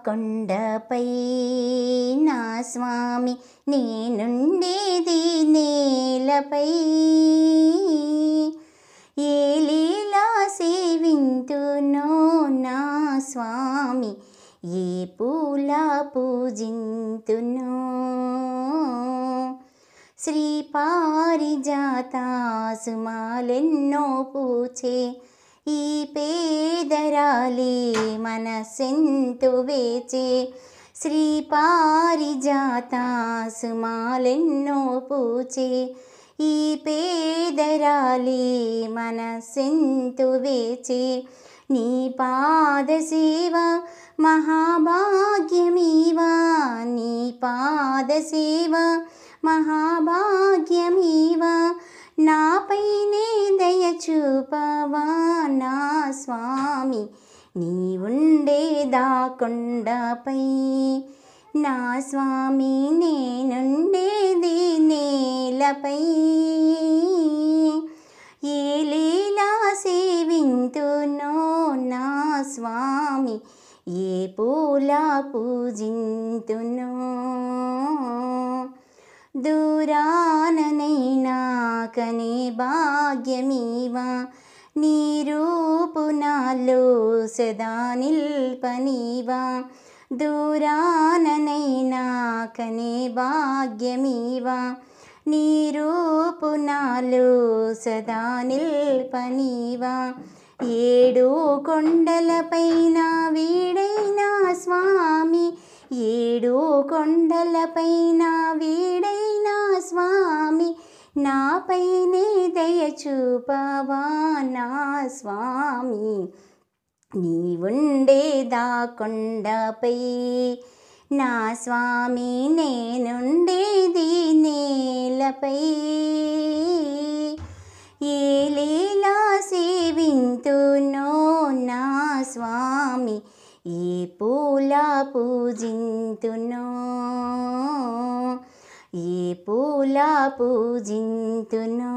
కొండపై నా స్వామి నేనుండేది నేలపై ఏ లీలా సేవింతునో నా స్వామి ఏ పూల పూజింతునో శ్రీ పారిజాతాసుమాలెన్నో పూచే ఈ పేదరాలి మనసెంతో వేచే శ్రీ పారిజాతాసుమాలెన్నో పూచే ఈ పేదరాలి మనసెంతో వేచే నీ పాద సేవ మహాభాగ్యమీవా నీ పాద సేవ మహాభాగ్యమీవా నాపైనే దయ చూపవా నా స్వామి నీవుండేదా కొండపై నా స్వామి నేనుండేది నేలపై ఏ లీలా సేవింతునో నా స్వామి ఏ పూల పూజింతునో దూరాననైనా కనే భాగ్యమీవా నీ రూపు నాలో సదా నిల్పనీవా దూరాననైనా కనే భాగ్యమీవా నీ రూపు నాలో సదా నిల్పనీవా ఏడు కొండలపైన వీడైనా స్వామి ఏడు కొండలపైన వీడైనా స్వామి నాపైనే దయ చూపవా నా స్వామి నీవుండేదా కొండపై నా స్వామి నేనుండేది నేలపై ఏ లీలా సేవింతునో నా స్వామి ఏ పూల పూజింతునో ఏ పూల పూజింతునో